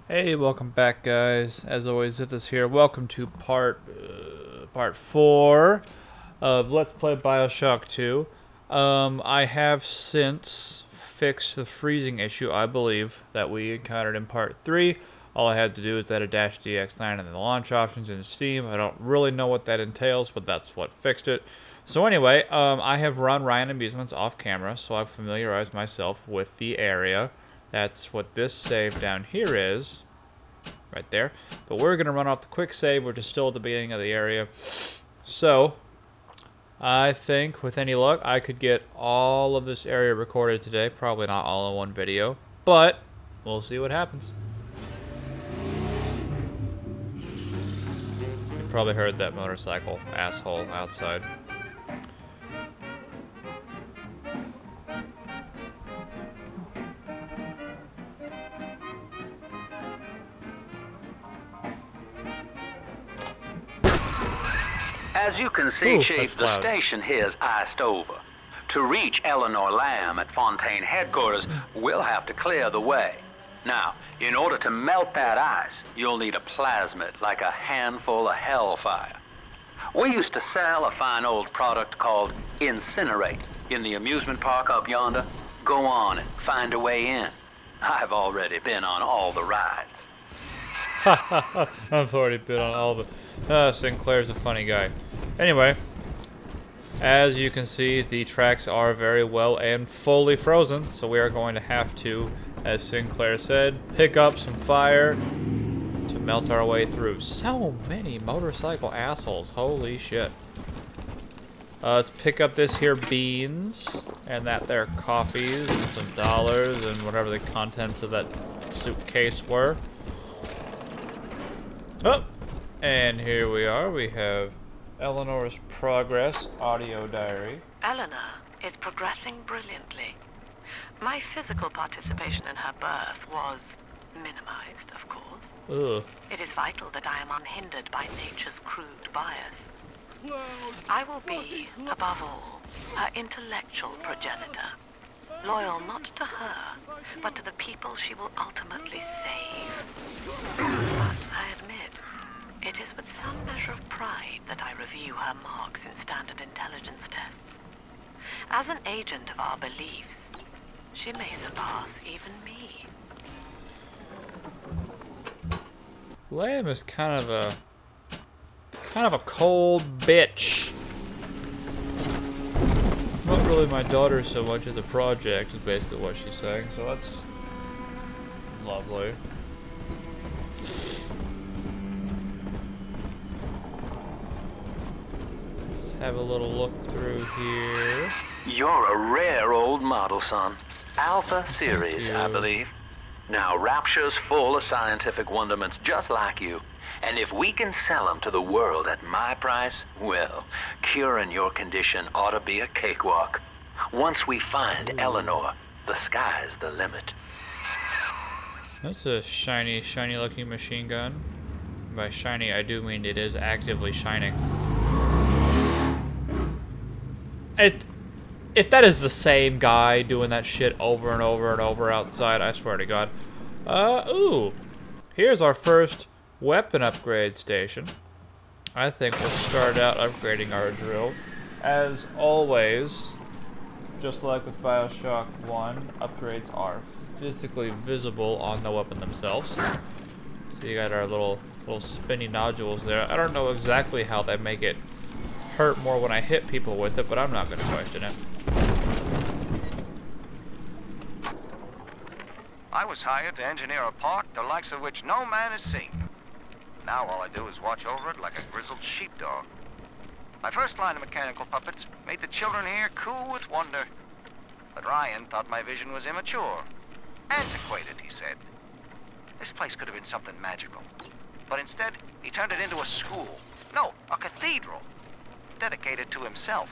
Hey, welcome back, guys. As always, Xithys here. Welcome to part 4 of Let's Play Bioshock 2. I have since fixed the freezing issue, I believe, that we encountered in part 3. All I had to do is add a -DX9 and the launch options in Steam. I don't really know what that entails, but that's what fixed it. So anyway, I have run Ryan Amusements off camera, so I've familiarized myself with the area. That's what this save down here is. Right there. But we're going to run off the quick save, which is still at the beginning of the area. So, I think, with any luck, I could get all of this area recorded today. Probably not all in one video. But, we'll see what happens. You probably heard that motorcycle asshole outside. As you can see, Ooh, Chief, the that's loud. station here's iced over. To reach Eleanor Lamb at Fontaine headquarters, we'll have to clear the way. Now, in order to melt that ice, you'll need a plasmid, like a handful of hellfire. We used to sell a fine old product called Incinerate in the amusement park up yonder. Go on and find a way in. I've already been on all the rides. I've already been on all the... Sinclair's a funny guy. Anyway, as you can see, the tracks are very well and fully frozen, so we are going to have to, as Sinclair said, pick up some fire to melt our way through. So many motorcycle assholes, holy shit. Let's pick up this here beans, and that there coffees, and some dollars, and whatever the contents of that suitcase were. Oh! And here we are. We have Eleanor's progress audio diary. Eleanor is progressing brilliantly. My physical participation in her birth was minimized, of course. Ugh. It is vital that I am unhindered by nature's crude bias. I will be, above all, her intellectual progenitor. Loyal not to her, but to the people she will ultimately save. But I admit, it is with some measure of pride that I review her marks in standard intelligence tests. As an agent of our beliefs, she may surpass even me. Lamb is kind of a cold bitch. Not really my daughter so much as a project is basically what she's saying, so that's lovely. Let's have a little look through here. You're a rare old model, son. Alpha series, I you. believe. Now, Rapture's full of scientific wonderments just like you. And if we can sell them to the world at my price, well, curing your condition ought to be a cakewalk. Once we find Eleanor, the sky's the limit. That's a shiny, shiny looking machine gun. By shiny, I do mean it is actively shining. If that is the same guy doing that shit over and over and over outside, I swear to God. Ooh. Here's our first weapon upgrade station. I think we'll start out upgrading our drill. As always, just like with Bioshock 1, upgrades are physically visible on the weapon themselves. So you got our little spinny nodules there. I don't know exactly how they make it hurt more when I hit people with it, but I'm not going to question it. I was hired to engineer a park the likes of which no man has seen. Now all I do is watch over it like a grizzled sheepdog. My first line of mechanical puppets made the children here cool with wonder. But Ryan thought my vision was immature. Antiquated, he said. This place could have been something magical. But instead, he turned it into a school. No, a cathedral. Dedicated to himself.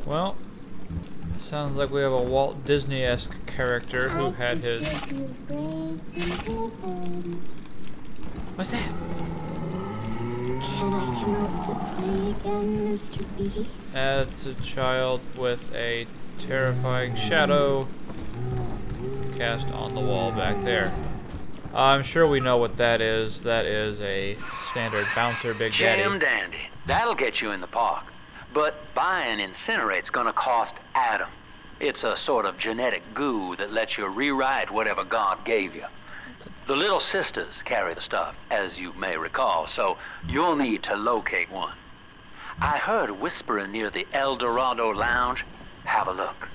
Well, sounds like we have a Walt Disney-esque character who had his... What's that? Can I come up to play again, Mr. B? That's a child with a terrifying shadow broadcast on the wall back there. I'm sure we know what that is. That is a standard bouncer Big Daddy. Jam dandy. That'll get you in the park. But buying Incinerate's gonna cost Adam. It's a sort of genetic goo that lets you rewrite whatever God gave you. The little sisters carry the stuff, as you may recall, so you'll need to locate one. I heard whispering near the El Dorado Lounge. Have a look.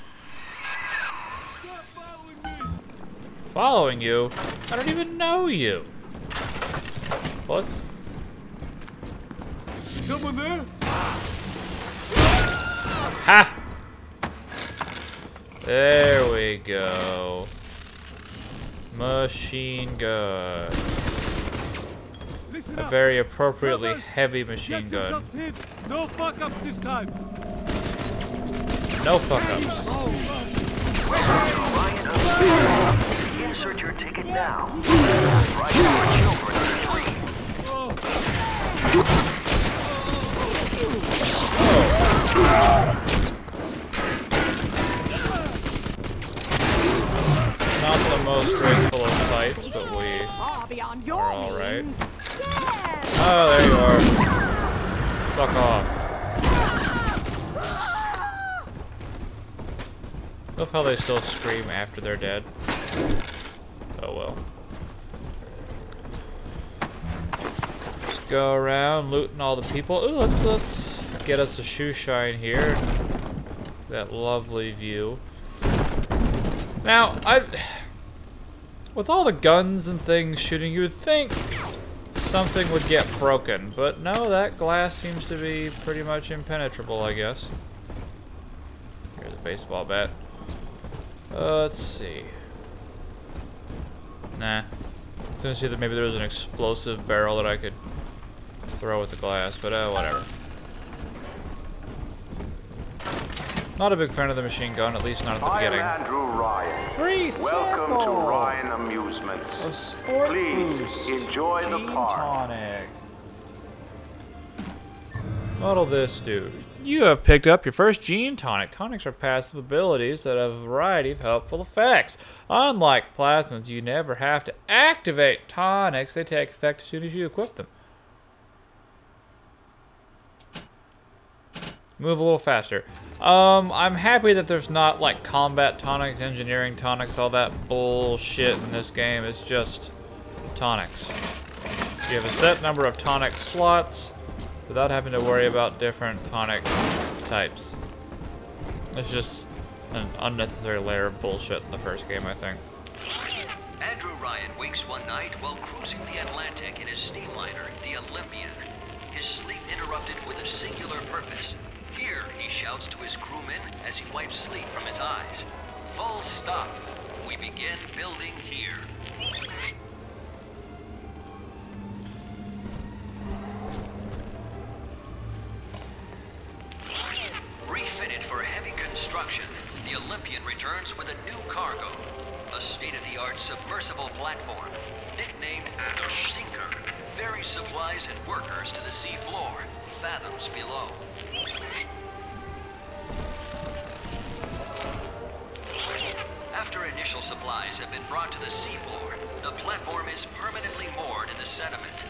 Following you? I don't even know you. What's... Someone there? Ha! There we go. Machine gun. A very appropriately heavy machine gun. No fuck-ups this time. No fuck-ups. Insert your ticket now. Right for children under 3. Not the most graceful of sights, but we are alright. Oh, there you are. Fuck off. Love how they still scream after they're dead. Oh well. Let's go around looting all the people. Ooh, let's get us a shoe shine here. That lovely view. Now, with all the guns and things shooting, you would think something would get broken, but no, that glass seems to be pretty much impenetrable, I guess. Here's a baseball bat. Let's see. Nah. I was gonna see that maybe there was an explosive barrel that I could throw at the glass, but whatever. Not a big fan of the machine gun, at least not at the beginning. I'm Andrew Ryan. Free Welcome to sample Ryan Amusements. of Sport Please Boost enjoy the Gene park. Tonic. What'll this do? You have picked up your first Gene Tonic. Tonics are passive abilities that have a variety of helpful effects. Unlike plasmids, you never have to activate tonics. They take effect as soon as you equip them. Move a little faster. I'm happy that there's not like combat tonics, engineering tonics, all that bullshit in this game. It's just tonics. You have a set number of tonic slots without having to worry about different tonic types. It's just an unnecessary layer of bullshit in the first game, I think. Andrew Ryan wakes one night while cruising the Atlantic in his steamliner, the Olympian. His sleep interrupted with a singular purpose. Here, he shouts to his crewmen as he wipes sleep from his eyes. Full stop. We begin building here. Refitted for heavy construction, the Olympian returns with a new cargo. A state-of-the-art submersible platform, nicknamed the Sinker, ferries supplies and workers to the sea floor, fathoms below. After initial supplies have been brought to the seafloor, the platform is permanently moored in the sediment.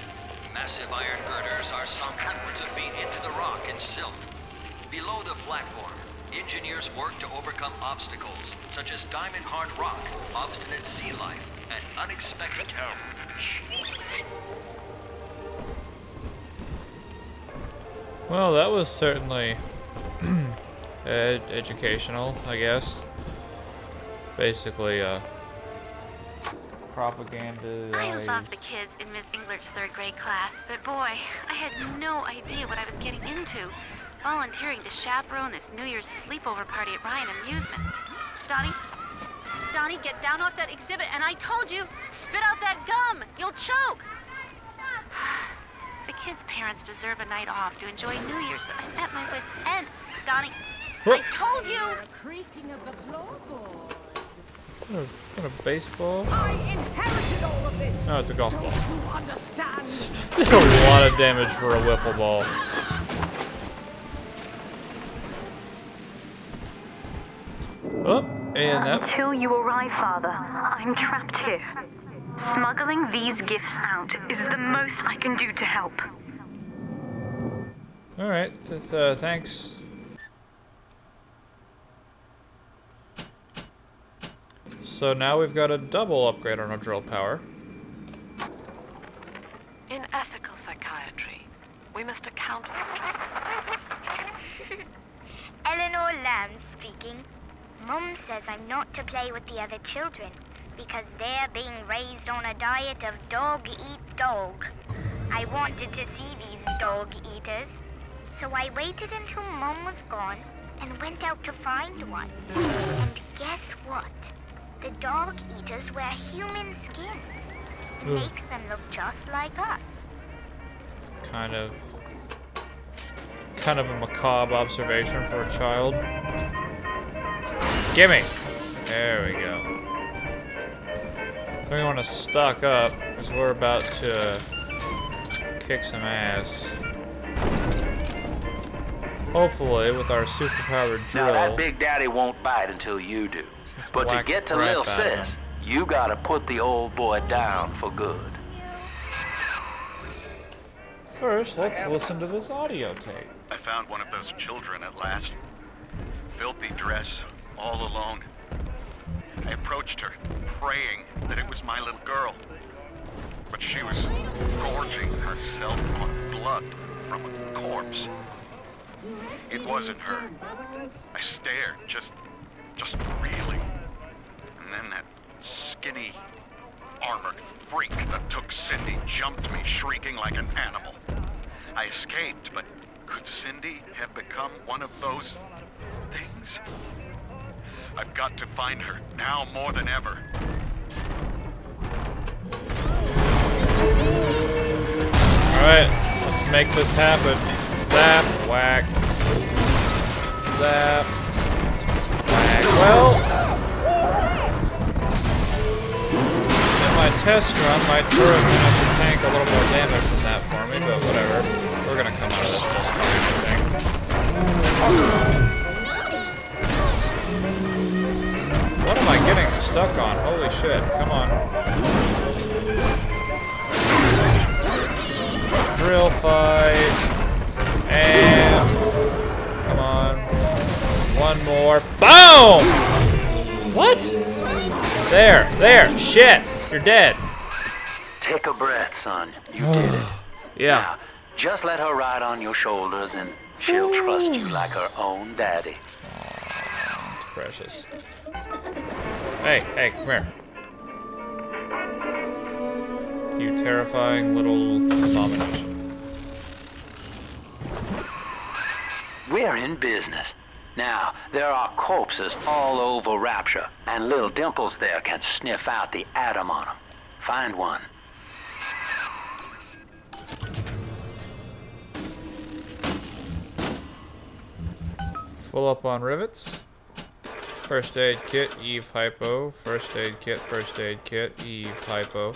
Massive iron girders are sunk hundreds of feet into the rock and silt. Below the platform, engineers work to overcome obstacles such as diamond-hard rock, obstinate sea life, and unexpected peril. Well, that was certainly educational, I guess. Basically, propaganda. I love the kids in Miss Englert's 3rd grade class, but boy, I had no idea what I was getting into. Volunteering to chaperone this New Year's sleepover party at Ryan Amusement. Donnie, get down off that exhibit, and I told you, spit out that gum! You'll choke! The kids' parents deserve a night off to enjoy New Year's, but I'm at my wit's end. Donnie, I told you! Creaking of the floorboards. What a baseball? I inherited all of this. No, it's a golf ball. Don't you understand? Did a lot of damage for a wiffle ball. Oh, And Until you arrive, Father, I'm trapped here. Smuggling these gifts out is the most I can do to help. Alright, thanks. So now we've got a double upgrade on our drill power. In ethical psychiatry, we must account for... Eleanor Lamb speaking. Mum says I'm not to play with the other children because they're being raised on a diet of dog-eat-dog. I wanted to see these dog-eaters, so I waited until Mum was gone and went out to find one. And guess what? The dog-eaters wear human skins. Makes them look just like us. It's kind of a macabre observation for a child. Gimme! There we go. We want to stock up because we're about to kick some ass. Hopefully, with our superpowered drill. Now that Big Daddy won't bite until you do. But to get to Lil Sis, you gotta put the old boy down for good. First, let's listen to this audio tape. I found one of those children at last. Filthy dress, all alone. I approached her, praying that it was my little girl. But she was gorging herself on blood from a corpse. It wasn't her. I stared, just reeling. And then that skinny, armored freak that took Cindy jumped me, shrieking like an animal. I escaped, but could Cindy have become one of those things? I've got to find her, now more than ever. Alright, let's make this happen. Zap, whack. Zap. Whack. Well, in my test run, my turret managed to tank a little more damage than that for me, but whatever. We're gonna come out of this thing. What am I getting stuck on? Holy shit, come on. Drill fight. And come on. One more. Boom! What? There, shit. You're dead. Take a breath, son. You did it. Yeah. Now, just let her ride on your shoulders and she'll trust you like her own daddy. Aww, that's precious. Hey, come here. You terrifying little abomination. We're in business. Now, there are corpses all over Rapture, and little Dimples there can sniff out the atom on them. Find one. Full up on rivets. First aid kit, Eve hypo. First aid kit, Eve hypo.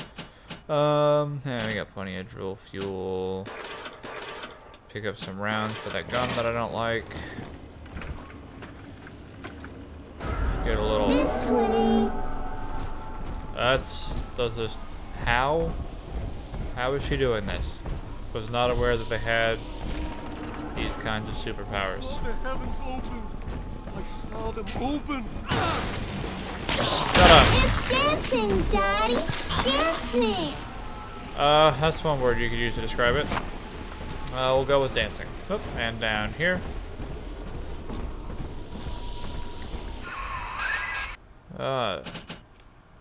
Yeah, we got plenty of drill fuel. Pick up some rounds for that gun that I don't like. Get a little. This way. Does this. How is she doing this? Was not aware that they had these kinds of superpowers. The heavens opened. I saw them open. Shut up. It's dancing, Daddy. Dancing. That's one word you could use to describe it. We'll go with dancing. Oop, and down here.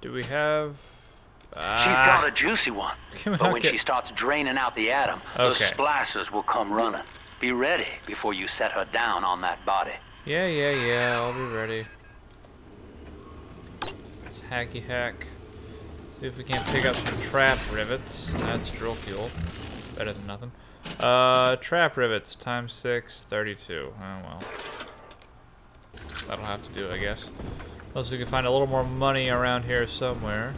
Do we have... She's got a juicy one. But when she starts draining out the atom, those splashers will come running. Be ready before you set her down on that body. Yeah, I'll be ready. Let's hacky hack. See if we can't pick up some trap rivets. That's drill fuel. Better than nothing. Trap rivets, times 6, 32. Oh well. That'll have to do, I guess. Unless we can find a little more money around here somewhere.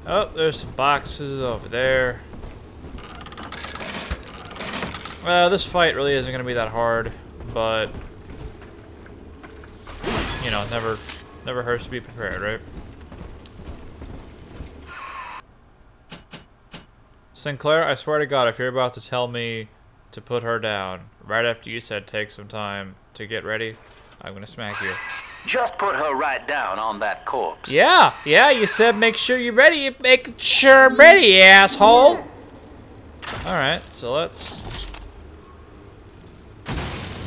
Oh, there's some boxes over there. This fight really isn't going to be that hard, but you know, never hurts to be prepared, right? Sinclair, I swear to God, if you're about to tell me to put her down right after you said take some time to get ready, I'm gonna smack you. Just put her right down on that corpse. Yeah, you said make sure you're ready. Make sure I'm ready, asshole. Alright, so let's...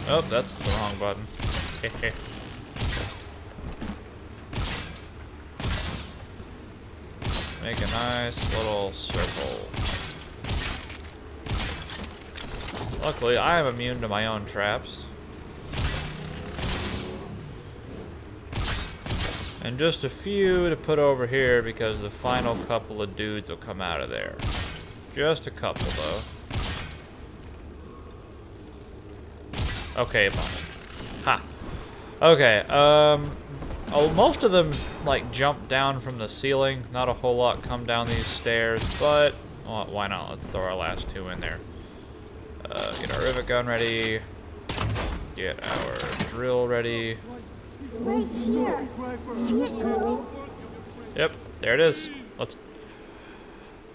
Oh, that's the wrong button. Make a nice little circle. Luckily, I am immune to my own traps. And just a few to put over here because the final couple of dudes will come out of there. Just a couple, though. Okay, fine. Ha. Okay, most of them, like, jump down from the ceiling. Not a whole lot come down these stairs, but... Well, why not? Let's throw our last two in there. Get our rivet gun ready. Get our drill ready. Right here. See it, girl? Yep, there it is.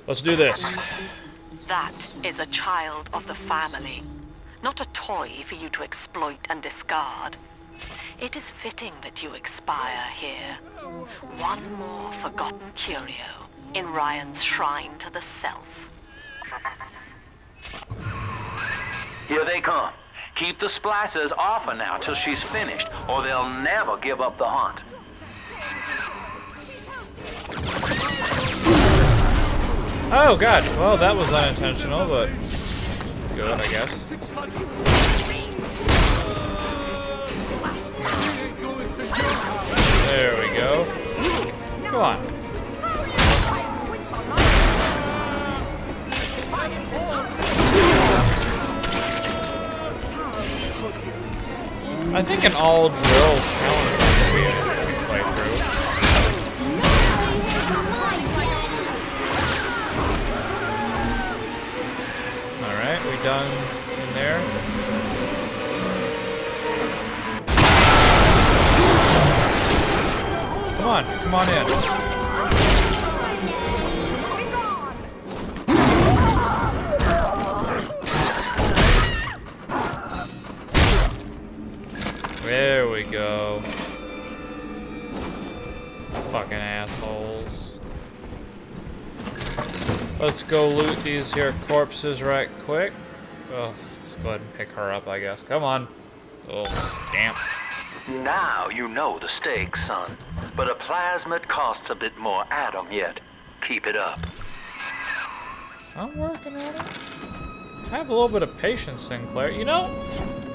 Let's do this. That is a child of the family, not a toy for you to exploit and discard. It is fitting that you expire here. One more forgotten curio in Ryan's shrine to the self. Here they come. Keep the splicers off her now till she's finished, or they'll never give up the hunt. Oh god, well that was unintentional, but good, I guess. There we go. Come on. I think an all drill challenge would be a playthrough. Alright, we done in there? Come on in. There we go. Fucking assholes. Let's go loot these here corpses right quick. Oh, let's go ahead and pick her up, I guess. Come on. Oh, scamp. Now you know the stakes, son. But a plasmid costs a bit more atom yet. Keep it up. I'm working on it. Have a little bit of patience, Sinclair. You know,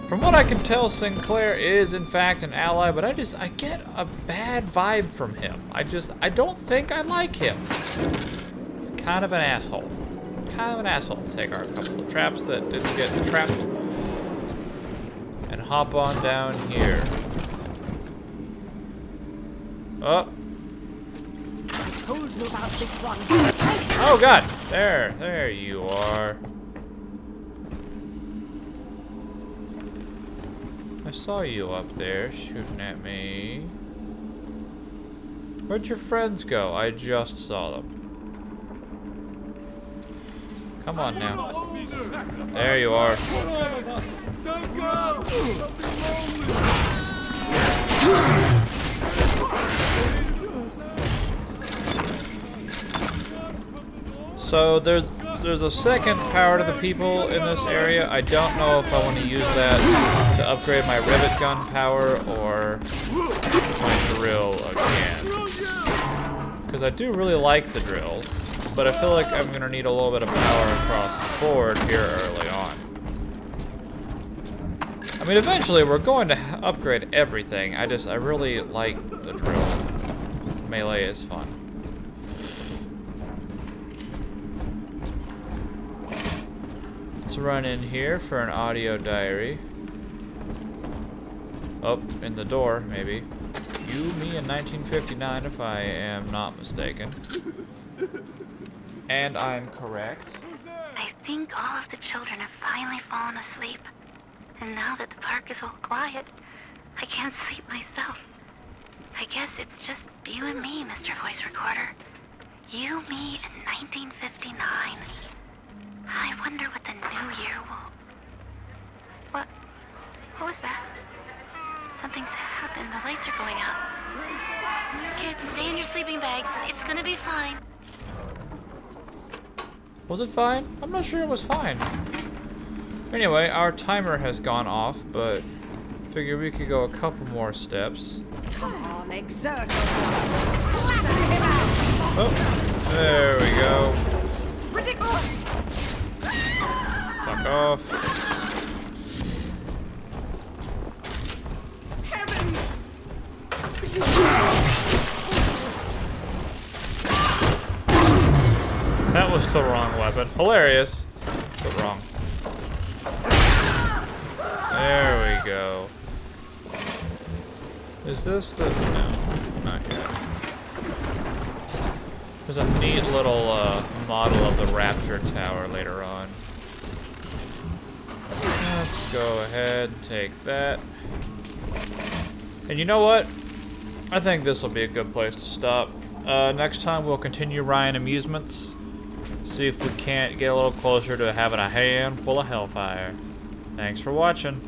from what I can tell, Sinclair is in fact an ally, but I get a bad vibe from him. I don't think I like him. He's kind of an asshole. Kind of an asshole. Take our couple of traps that didn't get trapped. And hop on down here. Oh. I told you about this one. Oh god! There you are. I saw you up there shooting at me. Where'd your friends go? I just saw them. Come on now. There you are. So there's a second power to the people in this area. I don't know if I want to use that to upgrade my rivet gun power or my drill again. Because I do really like the drill, but I feel like I'm going to need a little bit of power across the board here early on. I mean, eventually we're going to upgrade everything. I really like the drill. Melee is fun. Let's run in here for an audio diary. Oh, in the door, maybe. You, me, in 1959, if I am not mistaken. And I'm correct. I think all of the children have finally fallen asleep. And now that the park is all quiet, I can't sleep myself. I guess it's just you and me, Mr. Voice Recorder. You, me, and 1959. I wonder what the new year will... What was that? Something's happened. The lights are going out. Kids, stay in your sleeping bags. It's gonna be fine. Was it fine? I'm not sure it was fine. Anyway, our timer has gone off, but figure we could go a couple more steps. Come on, exert yourself. Flatten him out. Oh, there we go. Ridiculous. Fuck off. That was the wrong weapon. Hilarious, but wrong. There we go. Is this the... no, not yet. There's a neat little model of the Rapture Tower later on. Let's go ahead and take that. And you know what? I think this will be a good place to stop. Next time we'll continue Ryan Amusements. See if we can't get a little closer to having a hand full of hellfire. Thanks for watching.